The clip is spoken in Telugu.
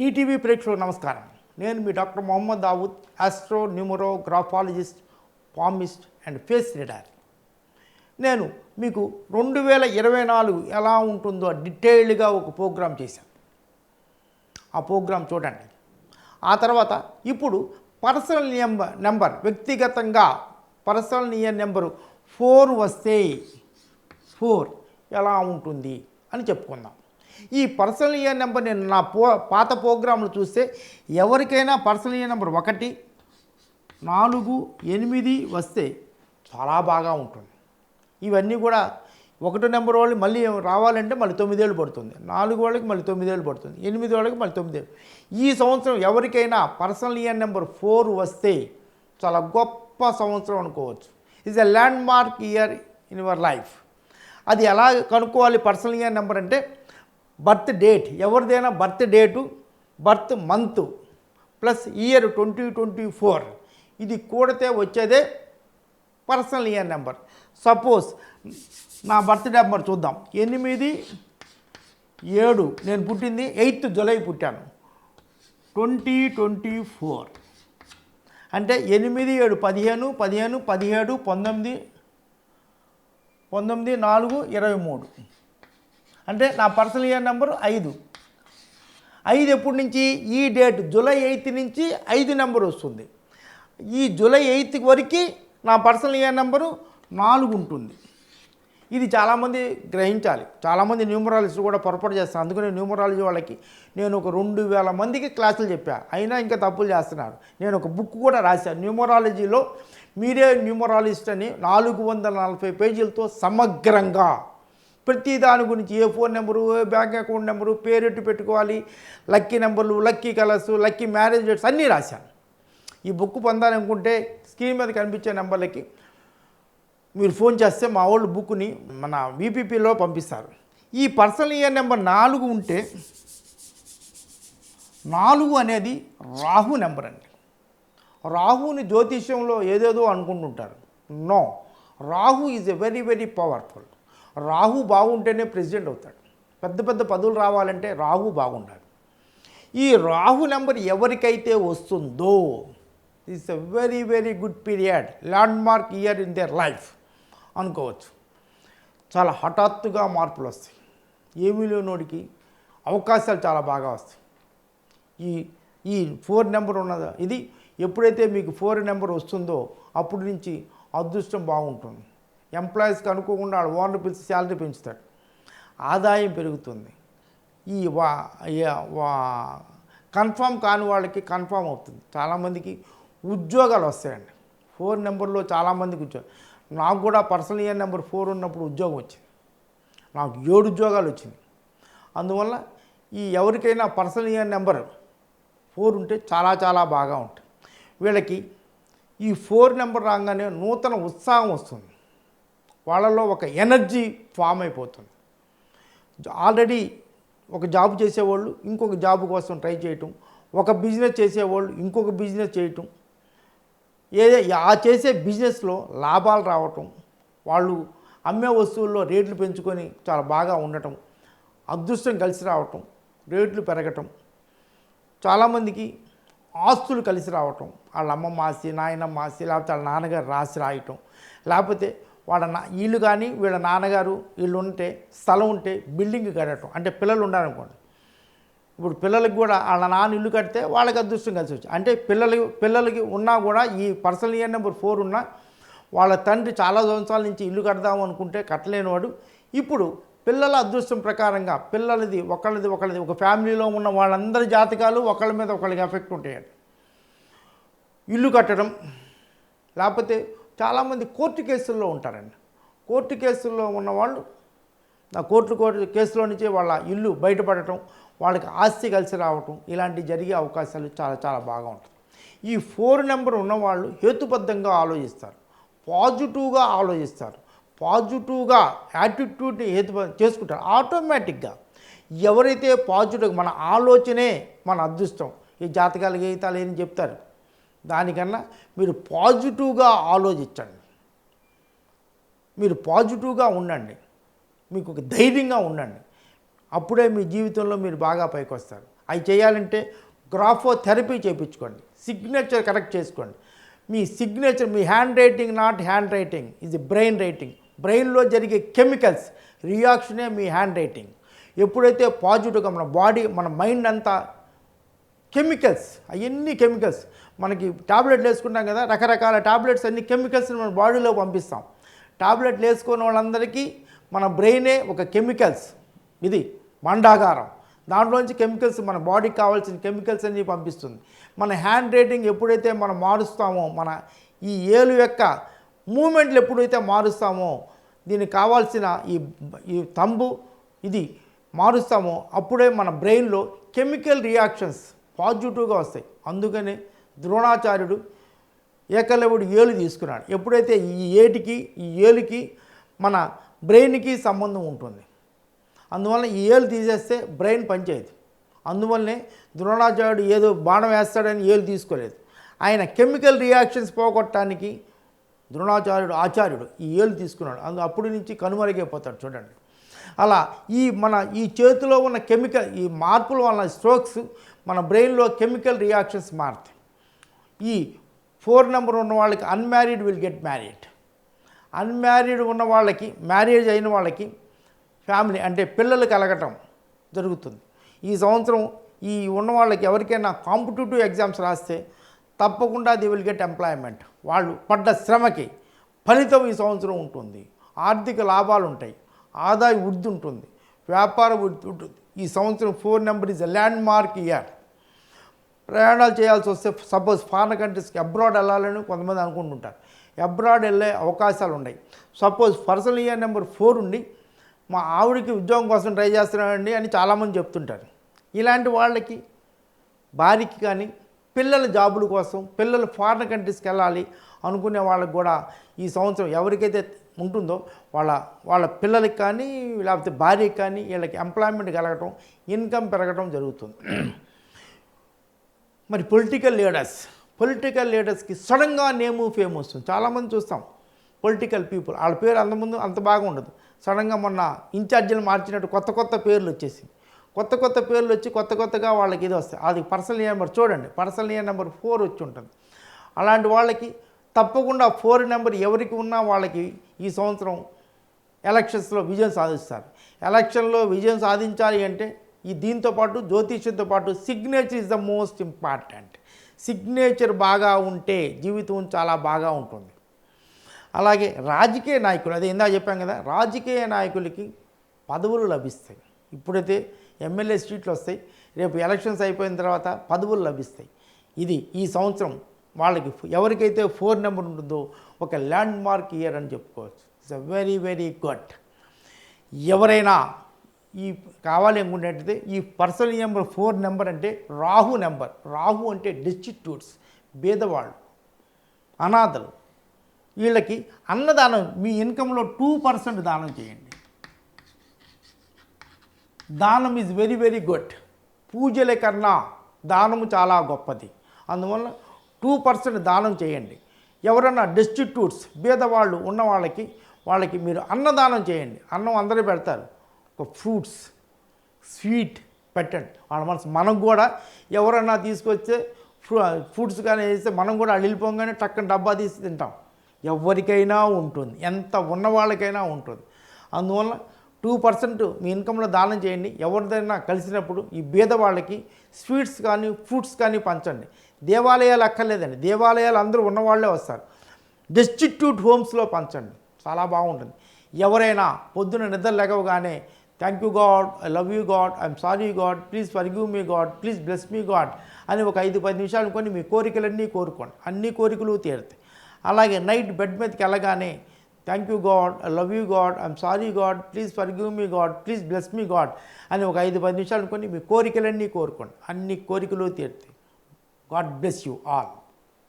టీటీవీ ప్రేక్షకులకు నమస్కారం. నేను మీ doctor Mohammed Dawood, astro numero graphologist, palmist and face reader. నేను మీకు 2024 ఎలా ఉంటుందో డీటెయిల్డ్గా ఒక ప్రోగ్రాం చేశాను. ఆ ప్రోగ్రాం చూడండి. ఆ తర్వాత ఇప్పుడు పర్సనల్ నెంబర్ వ్యక్తిగతంగా పర్సనల్ నెంబరు 4 వస్తే 4 ఎలా ఉంటుంది అని చెప్పుకుందాం. ఈ పర్సనల్ నెంబర్ నేను నా పాత ప్రోగ్రాంలు చూస్తే ఎవరికైనా పర్సనల్ నెంబర్ 1, 4, 8 వస్తే చాలా బాగా ఉంటుంది. ఇవన్నీ కూడా 1 నెంబర్ వాళ్ళు మళ్ళీ రావాలంటే మళ్ళీ 9 ఏళ్ళు పడుతుంది, 4 వాళ్ళకి మళ్ళీ 9 ఏళ్ళు పడుతుంది, 8 వాళ్ళకి మళ్ళీ 9 ఏళ్ళు. ఈ సంవత్సరం ఎవరికైనా పర్సనల్ నెంబర్ 4 వస్తే చాలా గొప్ప సంవత్సరం అనుకోవచ్చు. It's a land mark year in your life. అది ఎలా కనుక్కోవాలి? పర్సనల్ నెంబర్ అంటే బర్త్ డేట్, ఎవరిదైనా birth date, birth month plus year 2024 ఇది కూడితే వచ్చేదే పర్సనల్ నెంబర్. సపోజ్ నా బర్త్ నెంబర్ చూద్దాం. 8/7 నేను పుట్టింది 8th జూలై పుట్టాను 2024. అంటే 8, 7, 15, 15, 17, 19, 19, 4, 23. అంటే నా పర్సనల్ నెంబరు 5. 5 ఎప్పటి నుంచి? ఈ డేట్ జూలై 8 నుంచి 5 నెంబర్ వస్తుంది. ఈ జూలై 8 వరకు నా పర్సనల్ నెంబరు 4 ఉంటుంది. ఇది చాలామంది గ్రహించాలి. చాలామంది న్యూమరాలజిస్ట్ కూడా పొరపాటు చేస్తారు. అందుకని న్యూమరాలజీ వాళ్ళకి నేను ఒక 2000 మందికి క్లాసులు చెప్పాను, అయినా ఇంకా తప్పులు చేస్తున్నారు. నేను ఒక బుక్ కూడా రాశాను న్యూమరాలజీలో, మీరే న్యూమరాలజిస్ట్ అని, 440 పేజీలతో సమగ్రంగా ప్రతి దాని గురించి, ఏ ఫోన్ నెంబరు, ఏ బ్యాంక్ అకౌంట్ నెంబరు, పేరెట్టు పెట్టుకోవాలి, లక్కీ నెంబర్లు, lucky colours, lucky marriage dates అన్నీ రాశాను. ఈ బుక్ పొందాలనుకుంటే స్క్రీన్ మీద కనిపించే నెంబర్లకి మీరు ఫోన్ చేస్తే మా వాళ్ళు బుక్ని మన వీపీపీలో పంపిస్తారు. ఈ పర్సనల్ నెంబర్ 4 ఉంటే, 4 అనేది రాహు నెంబర్ అండి. రాహుని జ్యోతిష్యంలో ఏదేదో అనుకుంటుంటారు. No, Rahu is a very very powerful. Rahu బాగుంటేనే ప్రెసిడెంట్ అవుతాడు. పెద్ద పెద్ద పదవులు రావాలంటే రాహు బాగుండాలి. ఈ రాహు నెంబర్ ఎవరికైతే వస్తుందో it's a very very good period, land mark year in their life అనుకోవచ్చు. చాలా హఠాత్తుగా మార్పులు వస్తాయి. ఏమీ లేనోడికి అవకాశాలు చాలా బాగా వస్తాయి. ఈ 4 నెంబర్ ఉన్నదా, ఇది ఎప్పుడైతే మీకు 4 నెంబర్ వస్తుందో అప్పటి నుంచి అదృష్టం బాగుంటుంది. ఎంప్లాయీస్కి అనుకోకుండా ఓనర్ పిలిచి శాలరీ పెంచుతాడు, ఆదాయం పెరుగుతుంది. ఈ కన్ఫామ్ కాని వాళ్ళకి కన్ఫామ్ అవుతుంది. చాలామందికి ఉద్యోగాలు వస్తాయండి 4 నెంబర్లో. చాలామందికి ఉద్యోగం. నాకు కూడా పర్సనల్ నెంబర్ 4 ఉన్నప్పుడు ఉద్యోగం వచ్చింది. నాకు 7 ఉద్యోగాలు వచ్చింది. అందువల్ల ఈ ఎవరికైనా పర్సనల్ నెంబర్ 4 ఉంటే చాలా చాలా బాగా ఉంటుంది. వీళ్ళకి ఈ 4 నెంబర్ రాగానే నూతన ఉత్సాహం వస్తుంది. వాళ్ళలో ఒక ఎనర్జీ ఫామ్ అయిపోతుంది. ఆల్రెడీ ఒక జాబ్ చేసేవాళ్ళు ఇంకొక జాబ్ కోసం ట్రై చేయటం, ఒక బిజినెస్ చేసేవాళ్ళు ఇంకొక బిజినెస్ చేయటం, ఆ చేసే బిజినెస్లో లాభాలు రావటం, వాళ్ళు అమ్మే వస్తువుల్లో రేట్లు పెంచుకొని చాలా బాగా ఉండటం, అదృష్టం కలిసి రావటం, రేట్లు పెరగటం, చాలామందికి ఆస్తులు కలిసి రావటం, వాళ్ళ అమ్మమ్మ ఆస్తి, నాయనమ్మ ఆస్తి, లేకపోతే వాళ్ళ నాన్నగారు రాసి రాయటం, లేకపోతే వాళ్ళ వీళ్ళు కానీ వీళ్ళ నాన్నగారు వీళ్ళు ఉంటే స్థలం ఉంటే బిల్డింగ్ కట్టడం. అంటే పిల్లలు ఉండాలనుకోండి, ఇప్పుడు పిల్లలకి కూడా వాళ్ళ నాన్న ఇల్లు కడితే వాళ్ళకి అదృష్టం కలిసి వచ్చి, అంటే పిల్లలకి ఉన్నా కూడా ఈ పర్సనల్ నెంబర్ 4 ఉన్నా వాళ్ళ తండ్రి చాలా సంవత్సరాల నుంచి ఇల్లు కడదాము అనుకుంటే కట్టలేనివాడు ఇప్పుడు పిల్లల అదృష్టం ప్రకారంగా పిల్లలది ఒకళ్ళది ఒక ఫ్యామిలీలో ఉన్న వాళ్ళందరి జాతకాలు ఒకళ్ళ మీద ఒకళ్ళకి ఎఫెక్ట్ ఉంటాయండి. ఇల్లు కట్టడం, లేకపోతే చాలామంది కోర్టు కేసుల్లో ఉంటారండి. కోర్టు కేసుల్లో ఉన్నవాళ్ళు ఆ కోర్టు కేసులో నుంచి వాళ్ళ ఇల్లు బయటపడటం, వాళ్ళకి ఆస్తి కలిసి రావటం, ఇలాంటివి జరిగే అవకాశాలు చాలా చాలా బాగా ఉంటాయి. ఈ 4 నెంబర్ ఉన్నవాళ్ళు హేతుబద్ధంగా ఆలోచిస్తారు, పాజిటివ్గా ఆలోచిస్తారు, పాజిటివ్గా యాటిట్యూడ్ని చేసుకుంటారు. ఆటోమేటిక్గా ఎవరైతే పాజిటివ్గా మన ఆలోచనే మన అదృష్టం, ఈ జాతకాలు గీతాలు ఏం చెప్తారు, దానికన్నా మీరు పాజిటివ్గా ఆలోచించండి, మీరు పాజిటివ్గా ఉండండి, మీకు ఒక ధైర్యంగా ఉండండి. అప్పుడే మీ జీవితంలో మీరు బాగా పైకి వస్తారు. అవి చేయాలంటే గ్రాఫోథెరపీ చేయించుకోండి, సిగ్నేచర్ కరెక్ట్ చేసుకోండి. మీ సిగ్నేచర్, మీ hand writing not hand writing, ఇది బ్రెయిన్ రైటింగ్. బ్రెయిన్లో జరిగే కెమికల్స్ రియాక్షనే మీ హ్యాండ్ రైటింగ్. ఎప్పుడైతే పాజిటివ్గా మన బాడీ, మన మైండ్ అంతా కెమికల్స్, అవన్నీ కెమికల్స్. మనకి టాబ్లెట్లు వేసుకుంటాం కదా, రకరకాల టాబ్లెట్స్ అన్ని కెమికల్స్ని మన బాడీలో పంపిస్తాం. టాబ్లెట్లు వేసుకున్న వాళ్ళందరికీ మన బ్రెయినే ఒక కెమికల్స్, ఇది మండాగారం. దాంట్లోంచి కెమికల్స్, మన బాడీకి కావాల్సిన కెమికల్స్ అన్నీ పంపిస్తుంది. మన హ్యాండ్ రైటింగ్ ఎప్పుడైతే మనం మారుస్తామో, మన ఈ ఏలు యొక్క మూమెంట్లు ఎప్పుడైతే మారుస్తామో, దీనికి కావాల్సిన ఈ తంబు ఇది మారుస్తామో, అప్పుడే మన బ్రెయిన్లో కెమికల్ రియాక్షన్స్ పాజిటివ్గా వస్తాయి. అందుకని ద్రోణాచార్యుడు ఏకలవుడు ఏలు తీసుకున్నాడు. ఎప్పుడైతే ఈ ఏలుకి మన బ్రెయిన్కి సంబంధం ఉంటుంది. అందువల్ల ఈ ఏలు తీసేస్తే బ్రెయిన్ పనిచేయదు. అందువల్లనే ద్రోణాచార్యుడు ఏదో బాణం వేస్తాడని ఏలు తీసుకోలేదు. ఆయన కెమికల్ రియాక్షన్స్ పోగొట్టడానికి ఆచార్యుడు ఈ ఏలు తీసుకున్నాడు. అప్పటి నుంచి కనుమరుగైపోతాడు చూడండి. అలా ఈ చేతిలో ఉన్న కెమికల్, ఈ మార్పుల వలన స్ట్రోక్స్ మన బ్రెయిన్లో కెమికల్ రియాక్షన్స్ మారుతాయి. ఈ 4 నెంబర్ ఉన్న వాళ్ళకి unmarried will get married. Unmarried ఉన్న వాళ్ళకి, మ్యారేజ్ అయిన వాళ్ళకి ఫ్యామిలీ అంటే పిల్లలు కలగటం జరుగుతుంది. ఈ సంవత్సరం ఈ ఉన్న వాళ్ళకి ఎవరికైనా కాంపిటేటివ్ ఎగ్జామ్స్ రాస్తే తప్పకుండా ది విల్ గెట్ ఎంప్లాయ్మెంట్. వాళ్ళు పడ్డ శ్రమకి ఫలితం ఈ సంవత్సరం ఉంటుంది. ఆర్థిక లాభాలు ఉంటాయి, ఆదాయ వృద్ధి ఉంటుంది, వ్యాపార వృద్ధి ఉంటుంది. ఈ సంవత్సరం 4 number is a land mark year. ప్రయాణాలు చేయాల్సి వస్తే, సపోజ్ ఫారిన్ కంట్రీస్కి అబ్రాడ్ వెళ్ళాలని కొంతమంది అనుకుంటుంటారు. అబ్రాడ్ వెళ్ళే అవకాశాలు ఉన్నాయి. సపోజ్ పర్సనల్ ఇయర్ నెంబర్ 4 ఉండి మా ఆవిడకి ఉద్యోగం కోసం ట్రై చేస్తున్నానండి అని చాలామంది చెప్తుంటారు. ఇలాంటి వాళ్ళకి, భార్యకి కానీ పిల్లల జాబుల కోసం, పిల్లలు ఫారిన్ కంట్రీస్కి వెళ్ళాలి అనుకునే వాళ్ళకి కూడా ఈ సంవత్సరం ఎవరికైతే ఉంటుందో వాళ్ళ పిల్లలకి కానీ లేకపోతే భార్యకి కానీ వీళ్ళకి ఎంప్లాయ్మెంట్ కలగటం, ఇన్కమ్ పెరగటం జరుగుతుంది. మరి పొలిటికల్ లీడర్స్కి సడన్గా నేము ఫేమ్ వస్తుంది. చాలామంది చూస్తాం పొలిటికల్ పీపుల్, వాళ్ళ పేరు అంతకుముందు అంత బాగా ఉండదు. సడన్గా మొన్న ఇన్ఛార్జీలు మార్చినట్టు కొత్త పేర్లు వచ్చేసి, కొత్త పేర్లు వచ్చి కొత్తగా వాళ్ళకి ఇది వస్తాయి. అది పర్సనల్ ఇయర్ నెంబర్ చూడండి, పర్సనల్ ఇయర్ నెంబర్ 4 వచ్చి ఉంటుంది. అలాంటి వాళ్ళకి తప్పకుండా 4 నెంబర్ ఎవరికి ఉన్నా వాళ్ళకి ఈ సంవత్సరం ఎలక్షన్స్లో విజయం సాధిస్తారు. ఎలక్షన్లో విజయం సాధించాలి అంటే దీంతోపాటు జ్యోతిష్యంతో పాటు signature is the most important. Signature బాగా ఉంటే జీవితం చాలా బాగా ఉంటుంది. అలాగే రాజకీయ నాయకులు, అదే ఇందా చెప్పాం కదా, రాజకీయ నాయకులకి పదవులు లభిస్తాయి. ఇప్పుడైతే ఎమ్మెల్యే సీట్లు వస్తాయి, రేపు ఎలక్షన్స్ అయిపోయిన తర్వాత పదవులు లభిస్తాయి. ఇది ఈ సంవత్సరం వాళ్ళకి ఎవరికైతే 4 నెంబర్ ఉంటుందో ఒక ల్యాండ్ మార్క్ ఇయర్ అని చెప్పుకోవచ్చు. It's a very very good. ఎవరైనా ఈ కావాలి అనుకునేటైతే ఈ పర్సనల్ నెంబర్ 4 నెంబర్ అంటే రాహు నెంబర్. రాహు అంటే డిస్టిట్యూట్స్, బీదవాళ్ళు, అనాథలు, వీళ్ళకి అన్నదానం, మీ ఇన్కంలో 2% దానం చేయండి. దానం ఈజ్ వెరీ వెరీ గుడ్. పూజల కన్నా దానము చాలా గొప్పది. అందువల్ల 2% దానం చేయండి. ఎవరన్నా డిస్టిట్యూట్స్, బీదవాళ్ళు ఉన్న వాళ్ళకి మీరు అన్నదానం చేయండి. అన్నం అందరూ పెడతారు, ఒక ఫ్రూట్స్, స్వీట్ పెట్టండి. వాళ్ళ మనసు, మనం కూడా ఎవరన్నా తీసుకొస్తే ఫ్రూట్స్ కానీ వేస్తే మనం కూడా అల్లిపోగానే టక్కన డబ్బా తీసి తింటాం. ఎవరికైనా ఉంటుంది, ఎంత ఉన్న వాళ్ళకైనా ఉంటుంది. అందువల్ల 2% మీ ఇన్కంలో దానం చేయండి. ఎవరిదైనా కలిసినప్పుడు ఈ బీద వాళ్ళకి స్వీట్స్ కానీ ఫ్రూట్స్ కానీ పంచండి. దేవాలయాలు అక్కర్లేదండి, దేవాలయాలు అందరూ ఉన్నవాళ్ళే వస్తారు. డిస్టిట్యూట్ హోమ్స్లో పంచండి, చాలా బాగుంటుంది. ఎవరైనా పొద్దున నిద్ర లేవగానే thank you God, I love you God, I'm sorry God, please forgive me God, please bless me God అని ఒక 5-10 నిమిషాలు కొని మీ కోరికలన్నీ కోరుకోండి. అన్ని కోరికలు తీరుతాయి. అలాగే నైట్ బెడ్ మీదకి వెళ్ళగానే thank you God, I love you God, I'm sorry God, please forgive me God, please bless me God అని ఒక 5-10 నిమిషాలు కొని మీ కోరికలన్నీ కోరుకోండి. అన్ని కోరికలు తీరుతాయి. God bless you all.